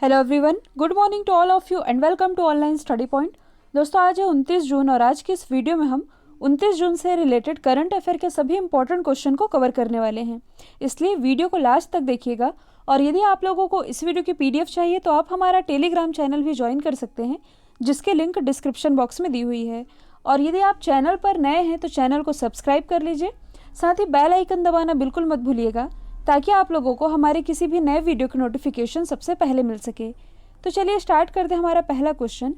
Hello everyone, good morning to all of you and welcome to Online Study Point. दोस्तों, आज है 29 जून और आज की इस वीडियो में हम 29 जून से रिलेटेड करंट अफेयर के सभी इंपॉर्टेंट क्वेश्चन को कवर करने वाले हैं, इसलिए वीडियो को लास्ट तक देखिएगा। और यदि आप लोगों को इस वीडियो की PDF चाहिए तो आप हमारा टेलीग्राम चैनल भी ज्वाइन कर सकते हैं, जिसकी लिंक डिस्क्रिप्शन बॉक्स में दी हुई है। और यदि आप चैनल पर नए हैं तो चैनल को सब्सक्राइब कर लीजिए, साथ ही बेल आइकन दबाना बिल्कुल मत भूलिएगा, ताकि आप लोगों को हमारे किसी भी नए वीडियो की नोटिफिकेशन सबसे पहले मिल सके। तो चलिए स्टार्ट करते हैं हमारा पहला क्वेश्चन।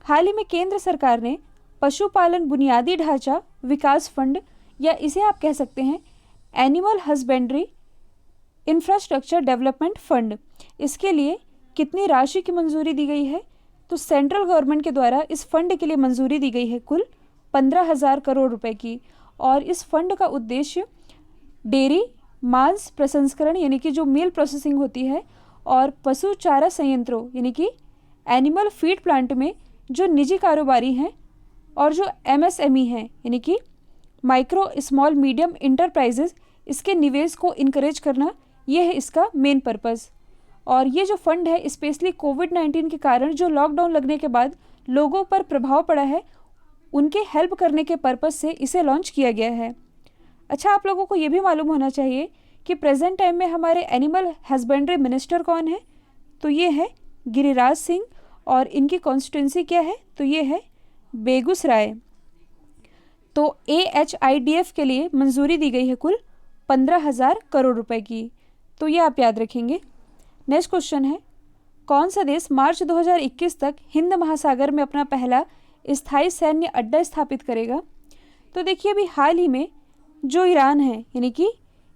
हाल ही में केंद्र सरकार ने पशुपालन बुनियादी ढांचा विकास फंड, या इसे आप कह सकते हैं animal husbandry infrastructure development fund, इसके लिए कितनी राशि की मंजूरी दी गई है? तो सेंट्रल गवर्नमेंट के द्वारा इस फंड के लिए मंजूरी दी गई है कुल 15,000 करोड़ रुपए की। और इस फंड का उद्देश्य डेयरी मांस प्रसंस्करण यानी कि जो मिल्क प्रोसेसिंग होती है, और पशु चारा संयंत्रों यानी कि एनिमल फीड प्लांट में जो निजी कारोबारी हैं और जो MSME हैं यानी कि माइक्रो स्मॉल मीडियम इंटरप्राइजेज, इसके निवेश को इनकरेज करना, यह है इसका मेन पर्पस। और ये जो फंड है स्पेशली कोविड-19 के कारण जो लॉकडाउन लगने के बाद लोगों पर प्रभाव पड़ा है, उनके हेल्प करने के पर्पस से इसे लॉन्च किया गया है। अच्छा, आप लोगों को ये भी मालूम होना चाहिए कि प्रेजेंट टाइम में हमारे एनिमल हस्बेंड्री मिनिस्टर कौन है? तो ये है गिरिराज सिंह, और इनकी कॉन्स्टिट्यूंसी क्या है? तो ये है बेगूसराय। तो AHIDF के लिए मंजूरी दी गई है कुल 15,000 करोड़ रुपए की, तो ये आप याद रखेंगे। नेक्स्ट क्वेश्चन है, कौन सा देश मार्च 2021 तक हिंद महासागर में अपना पहला स्थायी सैन्य अड्डा स्थापित करेगा? तो देखिए, अभी हाल ही में जो ईरान है यानी कि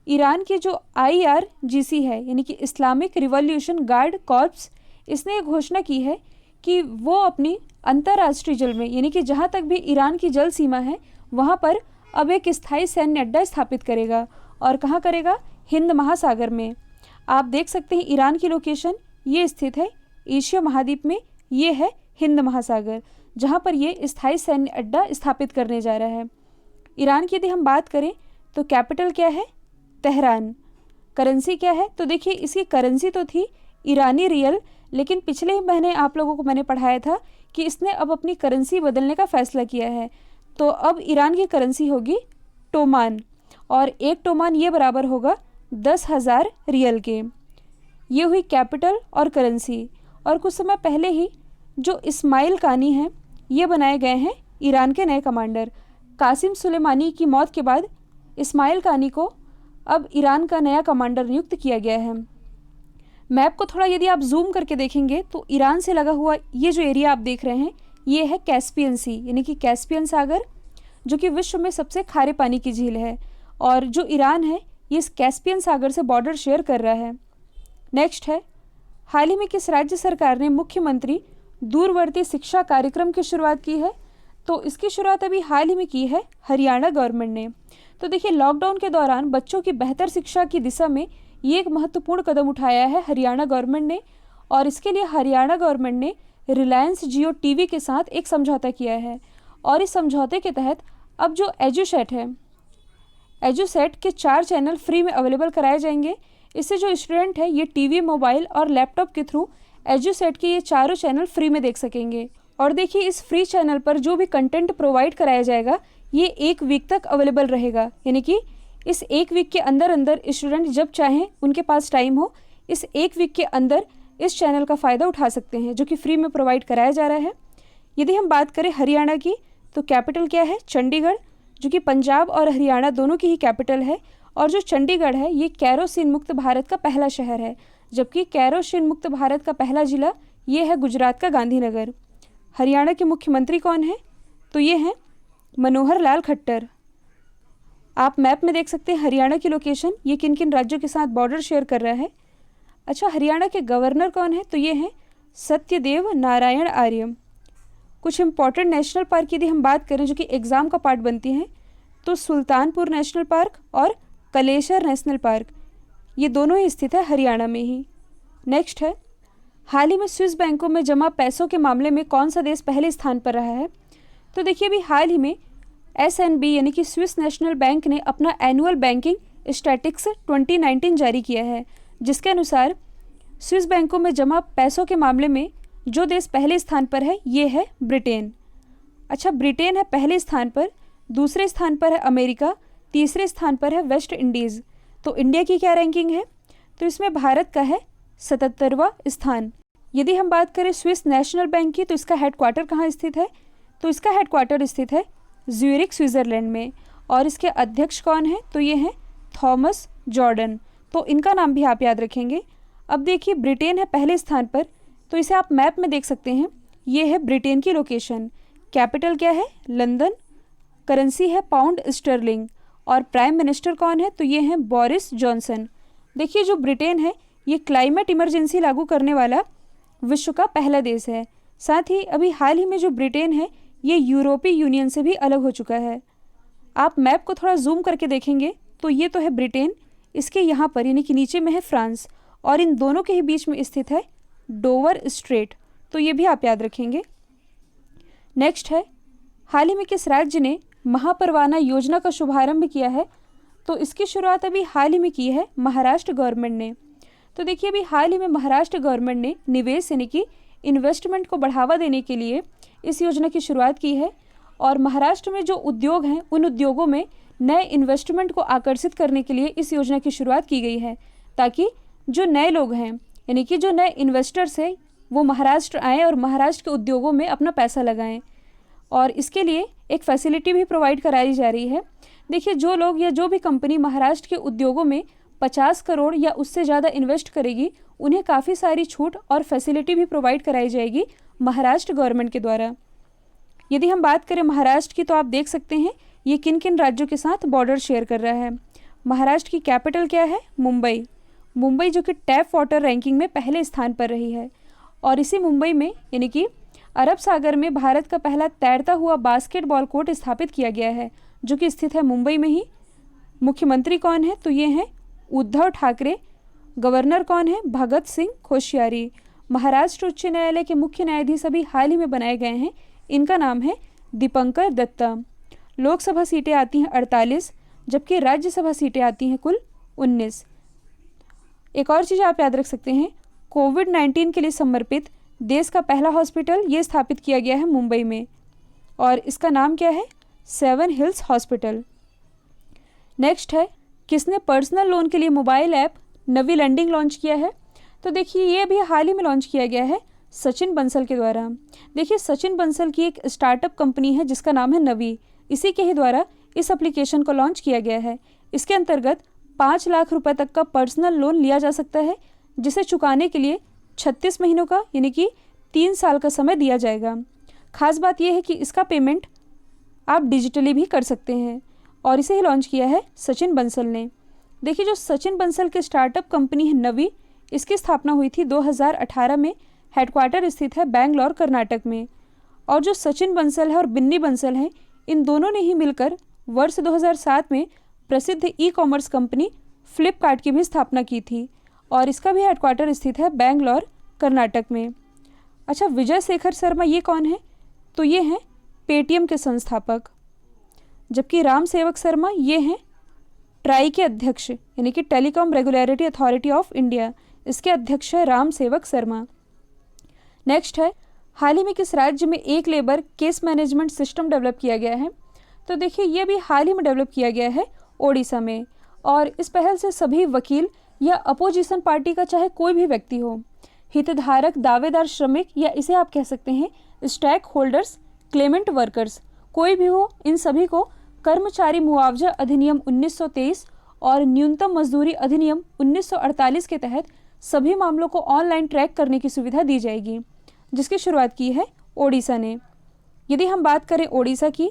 ईरान की जो IRGC है यानी कि इस्लामिक रिवॉल्यूशन गार्ड कॉर्प्स, इसने ये घोषणा की है कि वो अपनी अंतर्राष्ट्रीय जल में यानी कि जहाँ तक भी ईरान की जल सीमा है वहाँ पर अब एक स्थायी सैन्य अड्डा स्थापित करेगा। और कहाँ करेगा? हिंद महासागर में। आप देख सकते हैं ईरान की लोकेशन ये स्थित है एशिया महाद्वीप में, ये है हिंद महासागर, जहाँ पर ये स्थायी सैन्य अड्डा स्थापित करने जा रहा है। ईरान की यदि हम बात करें तो कैपिटल क्या है? तेहरान। करेंसी क्या है? तो देखिए, इसकी करेंसी तो थी ईरानी रियल, लेकिन पिछले ही महीने आप लोगों को मैंने पढ़ाया था कि इसने अब अपनी करेंसी बदलने का फैसला किया है। तो अब ईरान की करेंसी होगी टोमान, और एक टोमान ये बराबर होगा 10,000 रियल के। ये हुई कैपिटल और करेंसी। और कुछ समय पहले ही जो इस्माइल कानी हैं, ये बनाए गए हैं ईरान के नए कमांडर। कासिम सुलेमानी की मौत के बाद इस्माइल कानी को अब ईरान का नया कमांडर नियुक्त किया गया है। मैप को थोड़ा यदि आप जूम करके देखेंगे तो ईरान से लगा हुआ ये जो एरिया आप देख रहे हैं, ये है कैस्पियन सी यानी कि कैस्पियन सागर, जो कि विश्व में सबसे खारे पानी की झील है। और जो ईरान है ये इस कैस्पियन सागर से बॉर्डर शेयर कर रहा है। नेक्स्ट है, हाल ही में किस राज्य सरकार ने मुख्यमंत्री दूरवर्ती शिक्षा कार्यक्रम की शुरुआत की है? तो इसकी शुरुआत अभी हाल ही में की है हरियाणा गवर्नमेंट ने। तो देखिए, लॉकडाउन के दौरान बच्चों की बेहतर शिक्षा की दिशा में ये एक महत्वपूर्ण कदम उठाया है हरियाणा गवर्नमेंट ने। और इसके लिए हरियाणा गवर्नमेंट ने रिलायंस जियो TV के साथ एक समझौता किया है। और इस समझौते के तहत अब जो एजुसेट है, एजुसेट के 4 चैनल फ्री में अवेलेबल कराए जाएंगे। इससे जो स्टूडेंट है ये TV, मोबाइल और लैपटॉप के थ्रू एजुसेट के ये चारों चैनल फ्री में देख सकेंगे। और देखिए, इस फ्री चैनल पर जो भी कंटेंट प्रोवाइड कराया जाएगा ये 1 वीक तक अवेलेबल रहेगा, यानी कि इस 1 वीक के अंदर अंदर स्टूडेंट जब चाहें, उनके पास टाइम हो, इस 1 वीक के अंदर इस चैनल का फ़ायदा उठा सकते हैं, जो कि फ्री में प्रोवाइड कराया जा रहा है। यदि हम बात करें हरियाणा की, तो कैपिटल क्या है? चंडीगढ़, जो कि पंजाब और हरियाणा दोनों की ही कैपिटल है। और जो चंडीगढ़ है ये केरोसिन मुक्त भारत का पहला शहर है, जबकि केरोसिन मुक्त भारत का पहला जिला ये है गुजरात का गांधीनगर। हरियाणा के मुख्यमंत्री कौन है? तो ये हैं मनोहर लाल खट्टर। आप मैप में देख सकते हैं हरियाणा की लोकेशन, ये किन किन राज्यों के साथ बॉर्डर शेयर कर रहा है। अच्छा, हरियाणा के गवर्नर कौन है? तो ये हैं सत्यदेव नारायण आर्य। कुछ इंपॉर्टेंट नेशनल पार्क यदि हम बात करें जो कि एग्ज़ाम का पार्ट बनती हैं, तो सुल्तानपुर नेशनल पार्क और कलेसर नेशनल पार्क, ये दोनों ही स्थित है हरियाणा में ही। नेक्स्ट है, हाल ही में स्विस बैंकों में जमा पैसों के मामले में कौन सा देश पहले स्थान पर रहा है? तो देखिए, अभी हाल ही में SNB यानी कि स्विस नेशनल बैंक ने अपना एनुअल बैंकिंग स्टैटिस्टिक्स 2019 जारी किया है, जिसके अनुसार स्विस बैंकों में जमा पैसों के मामले में जो देश पहले स्थान पर है ये है ब्रिटेन। अच्छा, ब्रिटेन है पहले स्थान पर, दूसरे स्थान पर है अमेरिका, तीसरे स्थान पर है वेस्ट इंडीज़। तो इंडिया की क्या रैंकिंग है? तो इसमें भारत का है 77वां स्थान। यदि हम बात करें स्विस नेशनल बैंक की, तो इसका हेडक्वार्टर कहाँ स्थित है? तो इसका हेडक्वार्टर स्थित है ज्यूरिख स्विट्ज़रलैंड में। और इसके अध्यक्ष कौन है? तो ये हैं थॉमस जॉर्डन। तो इनका नाम भी आप याद रखेंगे। अब देखिए, ब्रिटेन है पहले स्थान पर, तो इसे आप मैप में देख सकते हैं। ये है ब्रिटेन की लोकेशन। कैपिटल क्या है? लंदन। करेंसी है पाउंड स्टर्लिंग। और प्राइम मिनिस्टर कौन है? तो ये हैं बोरिस जॉनसन। देखिए, जो ब्रिटेन है ये क्लाइमेट इमरजेंसी लागू करने वाला विश्व का पहला देश है। साथ ही अभी हाल ही में जो ब्रिटेन है ये यूरोपीय यूनियन से भी अलग हो चुका है। आप मैप को थोड़ा जूम करके देखेंगे तो ये तो है ब्रिटेन, इसके यहाँ पर यानी कि नीचे में है फ्रांस, और इन दोनों के ही बीच में स्थित है डोवर स्ट्रेट। तो ये भी आप याद रखेंगे। नेक्स्ट है, हाल ही में किस राज्य ने महापरवाना योजना का शुभारंभ किया है? तो इसकी शुरुआत अभी हाल ही में की है महाराष्ट्र गवर्नमेंट ने। तो देखिए, अभी हाल ही में महाराष्ट्र गवर्नमेंट ने निवेश यानी कि इन्वेस्टमेंट को बढ़ावा देने के लिए इस योजना की शुरुआत की है। और महाराष्ट्र में जो उद्योग हैं उन उद्योगों में नए इन्वेस्टमेंट को आकर्षित करने के लिए इस योजना की शुरुआत की गई है, ताकि जो नए लोग हैं यानी कि जो नए इन्वेस्टर्स हैं वो महाराष्ट्र आएँ और महाराष्ट्र के उद्योगों में अपना पैसा लगाएं। और इसके लिए एक फैसिलिटी भी प्रोवाइड कराई जा रही है। देखिए, जो लोग या जो भी कंपनी महाराष्ट्र के उद्योगों में 50 करोड़ या उससे ज़्यादा इन्वेस्ट करेगी उन्हें काफ़ी सारी छूट और फैसिलिटी भी प्रोवाइड कराई जाएगी महाराष्ट्र गवर्नमेंट के द्वारा। यदि हम बात करें महाराष्ट्र की, तो आप देख सकते हैं ये किन किन राज्यों के साथ बॉर्डर शेयर कर रहा है। महाराष्ट्र की कैपिटल क्या है? मुंबई। मुंबई जो कि टैप वाटर रैंकिंग में पहले स्थान पर रही है। और इसी मुंबई में यानी कि अरब सागर में भारत का पहला तैरता हुआ बास्केटबॉल कोर्ट स्थापित किया गया है, जो कि स्थित है मुंबई में ही। मुख्यमंत्री कौन है? तो ये हैं उद्धव ठाकरे। गवर्नर कौन है? भगत सिंह कोश्यारी। महाराष्ट्र उच्च न्यायालय के मुख्य न्यायाधीश अभी हाल ही में बनाए गए हैं, इनका नाम है दीपंकर दत्ता। लोकसभा सीटें आती हैं 48, जबकि राज्यसभा सीटें आती हैं कुल 19। एक और चीज़ आप याद रख सकते हैं, कोविड-19 के लिए समर्पित देश का पहला हॉस्पिटल ये स्थापित किया गया है मुंबई में, और इसका नाम क्या है? 7 हिल्स हॉस्पिटल। नेक्स्ट है, किसने पर्सनल लोन के लिए मोबाइल ऐप नवी लैंडिंग लॉन्च किया है? तो देखिए, ये भी हाल ही में लॉन्च किया गया है सचिन बंसल के द्वारा। देखिए, सचिन बंसल की एक स्टार्टअप कंपनी है जिसका नाम है नवी, इसी के ही द्वारा इस एप्लीकेशन को लॉन्च किया गया है। इसके अंतर्गत 5 लाख रुपए तक का पर्सनल लोन लिया जा सकता है, जिसे चुकाने के लिए 36 महीनों का यानी कि 3 साल का समय दिया जाएगा। खास बात यह है कि इसका पेमेंट आप डिजिटली भी कर सकते हैं, और इसे ही लॉन्च किया है सचिन बंसल ने। देखिए, जो सचिन बंसल की स्टार्टअप कंपनी है नवी, इसकी स्थापना हुई थी 2018 में। हेडक्वार्टर स्थित है बेंगलोर कर्नाटक में। और जो सचिन बंसल है और बिन्नी बंसल हैं, इन दोनों ने ही मिलकर वर्ष 2007 में प्रसिद्ध ई कॉमर्स कंपनी फ्लिपकार्ट की भी स्थापना की थी, और इसका भी हेडक्वार्टर स्थित है बेंगलोर कर्नाटक में। अच्छा, विजय शेखर शर्मा ये कौन है? तो ये हैं पेटीएम के संस्थापक। जबकि राम सेवक शर्मा ये हैं ट्राई के अध्यक्ष यानी कि telecom regulatory authority of India, इसके अध्यक्ष है राम सेवक शर्मा। नेक्स्ट है, हाल ही में किस राज्य में एक labour case management system develop किया गया है? तो देखिए, ये भी हाल ही में डेवलप किया गया है ओडिशा में। और इस पहल से सभी वकील या अपोजिशन पार्टी का चाहे कोई भी व्यक्ति हो, हितधारक, दावेदार, श्रमिक, या इसे आप कह सकते हैं स्टेक होल्डर्स, क्लेमेंट वर्कर्स, कोई भी हो, इन सभी को कर्मचारी मुआवजा अधिनियम 1923 और न्यूनतम मजदूरी अधिनियम 1948 के तहत सभी मामलों को ऑनलाइन ट्रैक करने की सुविधा दी जाएगी, जिसकी शुरुआत की है ओडिशा ने। यदि हम बात करें ओडिशा की,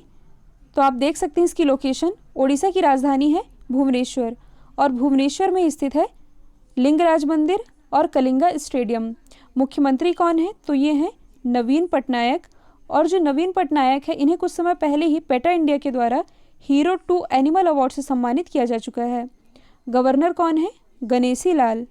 तो आप देख सकते हैं इसकी लोकेशन, ओडिशा की राजधानी है भुवनेश्वर, और भुवनेश्वर में स्थित है लिंगराज मंदिर और कलिंगा स्टेडियम। मुख्यमंत्री कौन है? तो ये हैं नवीन पटनायक। और जो नवीन पटनायक है, इन्हें कुछ समय पहले ही पेटा इंडिया के द्वारा हीरो टू एनिमल अवार्ड से सम्मानित किया जा चुका है। गवर्नर कौन है? गणेशी लाल।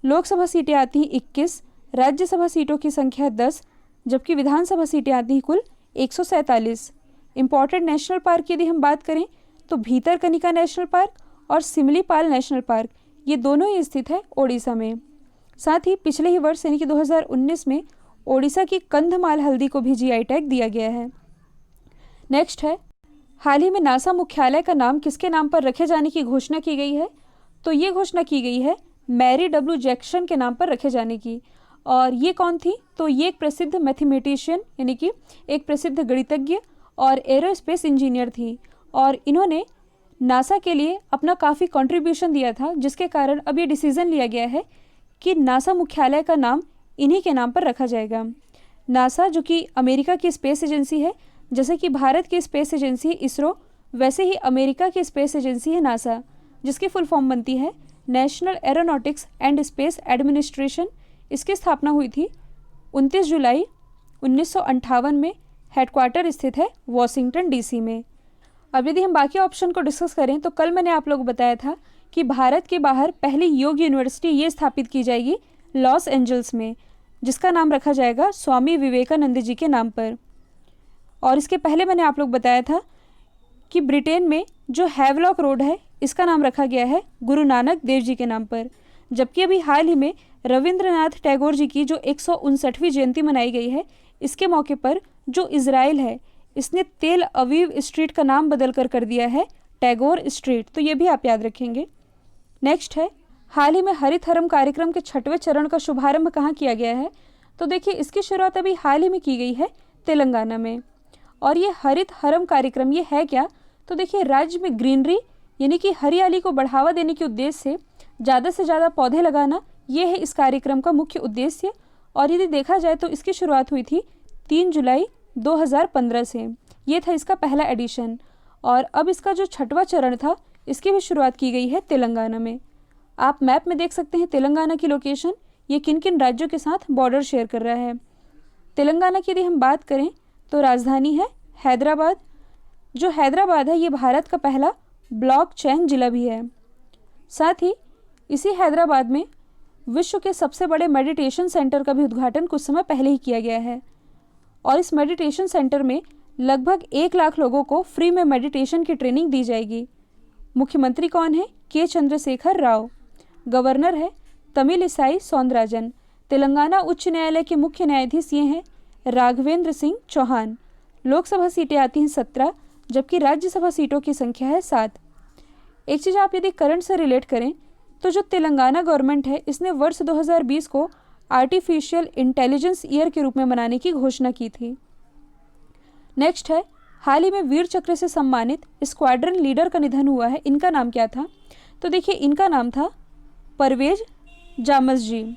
लोकसभा सीटें आती हैं 21, राज्यसभा सीटों की संख्या 10, जबकि विधानसभा सीटें आती हैं कुल 147। इंपॉर्टेंट नेशनल पार्क की यदि हम बात करें, तो भीतरकनिका नेशनल पार्क और सिमलीपाल नेशनल पार्क, ये दोनों ही स्थित है ओडिशा में। साथ ही पिछले ही वर्ष यानी कि 2019 में ओडिशा की कंधमाल हल्दी को भी जीआई टैग दिया गया है। नेक्स्ट है, हाल ही में नासा मुख्यालय का नाम किसके नाम पर रखे जाने की घोषणा की गई है? तो ये घोषणा की गई है मैरी डब्ल्यू जैक्सन के नाम पर रखे जाने की। और ये कौन थी? तो ये एक प्रसिद्ध मैथमेटिशियन यानी कि एक प्रसिद्ध गणितज्ञ और एरोस्पेस इंजीनियर थी, और इन्होंने नासा के लिए अपना काफ़ी कंट्रीब्यूशन दिया था, जिसके कारण अब ये डिसीज़न लिया गया है कि नासा मुख्यालय का नाम इन्हीं के नाम पर रखा जाएगा। नासा जो कि अमेरिका की स्पेस एजेंसी है, जैसे कि भारत की स्पेस एजेंसी है इसरो, वैसे ही अमेरिका की स्पेस एजेंसी है नासा, जिसकी फुल फॉर्म बनती है national aeronautics and space administration. इसकी स्थापना हुई थी 29 जुलाई 1958 में, हेडक्वार्टर स्थित है वॉशिंगटन डीसी में। अब यदि हम बाकी ऑप्शन को डिस्कस करें तो कल मैंने आप लोगों को बताया था कि भारत के बाहर पहली योग यूनिवर्सिटी ये स्थापित की जाएगी लॉस एंजल्स में, जिसका नाम रखा जाएगा स्वामी विवेकानंद जी के नाम पर। और इसके पहले मैंने आप लोग बताया था कि ब्रिटेन में जो हैवलॉक रोड है इसका नाम रखा गया है गुरु नानक देव जी के नाम पर। जबकि अभी हाल ही में रविंद्रनाथ टैगोर जी की जो 159वीं जयंती मनाई गई है, इसके मौके पर जो इजराइल है इसने तेल अवीव स्ट्रीट का नाम बदल कर दिया है टैगोर स्ट्रीट, तो ये भी आप याद रखेंगे। नेक्स्ट है, हाल ही में हरित हरम कार्यक्रम के 6वें चरण का शुभारंभ कहाँ किया गया है? तो देखिए इसकी शुरुआत अभी हाल ही में की गई है तेलंगाना में। और ये हरित हरम कार्यक्रम ये है क्या? तो देखिए राज्य में ग्रीनरी यानी कि हरियाली को बढ़ावा देने के उद्देश्य से ज़्यादा से ज़्यादा पौधे लगाना, ये है इस कार्यक्रम का मुख्य उद्देश्य। और यदि देखा जाए तो इसकी शुरुआत हुई थी 3 जुलाई 2015 से, ये था इसका पहला एडिशन। और अब इसका जो 6वां चरण था इसकी भी शुरुआत की गई है तेलंगाना में। आप मैप में देख सकते हैं तेलंगाना की लोकेशन, ये किन किन राज्यों के साथ बॉर्डर शेयर कर रहा है। तेलंगाना की यदि हम बात करें तो राजधानी है हैदराबाद। जो हैदराबाद है ये भारत का पहला ब्लॉक चेन जिला भी है। साथ ही इसी हैदराबाद में विश्व के सबसे बड़े मेडिटेशन सेंटर का भी उद्घाटन कुछ समय पहले ही किया गया है। और इस मेडिटेशन सेंटर में लगभग 1 लाख लोगों को फ्री में मेडिटेशन की ट्रेनिंग दी जाएगी। मुख्यमंत्री कौन है? के चंद्रशेखर राव। गवर्नर है तमिलिसाई सौंदराजन। तेलंगाना उच्च न्यायालय के मुख्य न्यायाधीश ये हैं राघवेंद्र सिंह चौहान। लोकसभा सीटें आती हैं 17, जबकि राज्यसभा सीटों की संख्या है 7। एक चीज़ आप यदि करंट से रिलेट करें तो जो तेलंगाना गवर्नमेंट है इसने वर्ष 2020 को आर्टिफिशियल इंटेलिजेंस ईयर के रूप में मनाने की घोषणा की थी। नेक्स्ट है, हाल ही में वीर चक्र से सम्मानित स्क्वाड्रन लीडर का निधन हुआ है, इनका नाम क्या था? तो देखिए इनका नाम था परवेज जामस जी।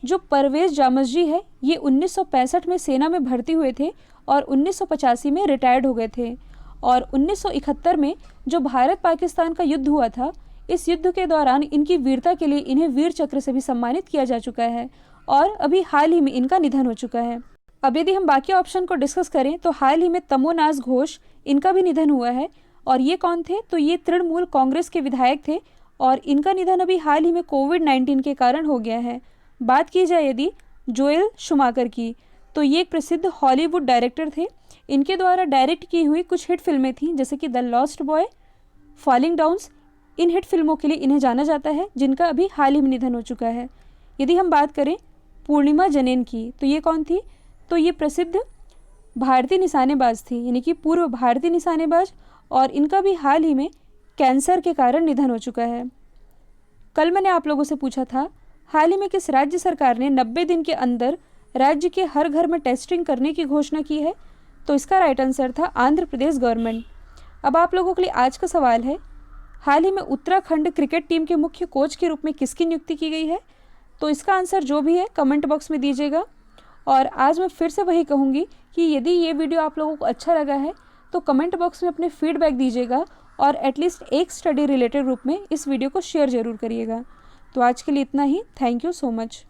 जो परवेज जामस जी है ये 1965 में सेना में भर्ती हुए थे और 1985 में रिटायर्ड हो गए थे। और 1971 में जो भारत पाकिस्तान का युद्ध हुआ था, इस युद्ध के दौरान इनकी वीरता के लिए इन्हें वीर चक्र से भी सम्मानित किया जा चुका है और अभी हाल ही में इनका निधन हो चुका है। अब यदि हम बाकी ऑप्शन को डिस्कस करें तो हाल ही में तमोनाज घोष, इनका भी निधन हुआ है। और ये कौन थे? तो ये तृणमूल कांग्रेस के विधायक थे और इनका निधन अभी हाल ही में कोविड-19 के कारण हो गया है। बात की जाए यदि जोएल शुमाकर की, तो ये एक प्रसिद्ध हॉलीवुड डायरेक्टर थे। इनके द्वारा डायरेक्ट की हुई कुछ हिट फिल्में थीं, जैसे कि the lost boy, falling downs. In heat फिल्मों के लिए इन्हें जाना जाता है, जिनका अभी हाल ही में निधन हो चुका है। यदि हम बात करें पूर्णिमा जनेन की, तो ये कौन थी? तो ये प्रसिद्ध भारतीय निशानेबाज थी, यानी कि पूर्व भारतीय निशानेबाज, और इनका भी हाल ही में कैंसर के कारण निधन हो चुका है। कल मैंने आप लोगों से पूछा था हाल ही में किस राज्य सरकार ने 90 दिन के अंदर राज्य के हर घर में टेस्टिंग करने की घोषणा की है? तो इसका राइट आंसर था आंध्र प्रदेश गवर्नमेंट। अब आप लोगों के लिए आज का सवाल है, हाल ही में उत्तराखंड क्रिकेट टीम के मुख्य कोच के रूप में किसकी नियुक्ति की गई है? तो इसका आंसर जो भी है कमेंट बॉक्स में दीजिएगा। और आज मैं फिर से वही कहूँगी कि यदि ये वीडियो आप लोगों को अच्छा लगा है तो कमेंट बॉक्स में अपने फीडबैक दीजिएगा और एटलीस्ट एक स्टडी रिलेटेड ग्रुप में इस वीडियो को शेयर ज़रूर करिएगा। तो आज के लिए इतना ही। Thank you so much.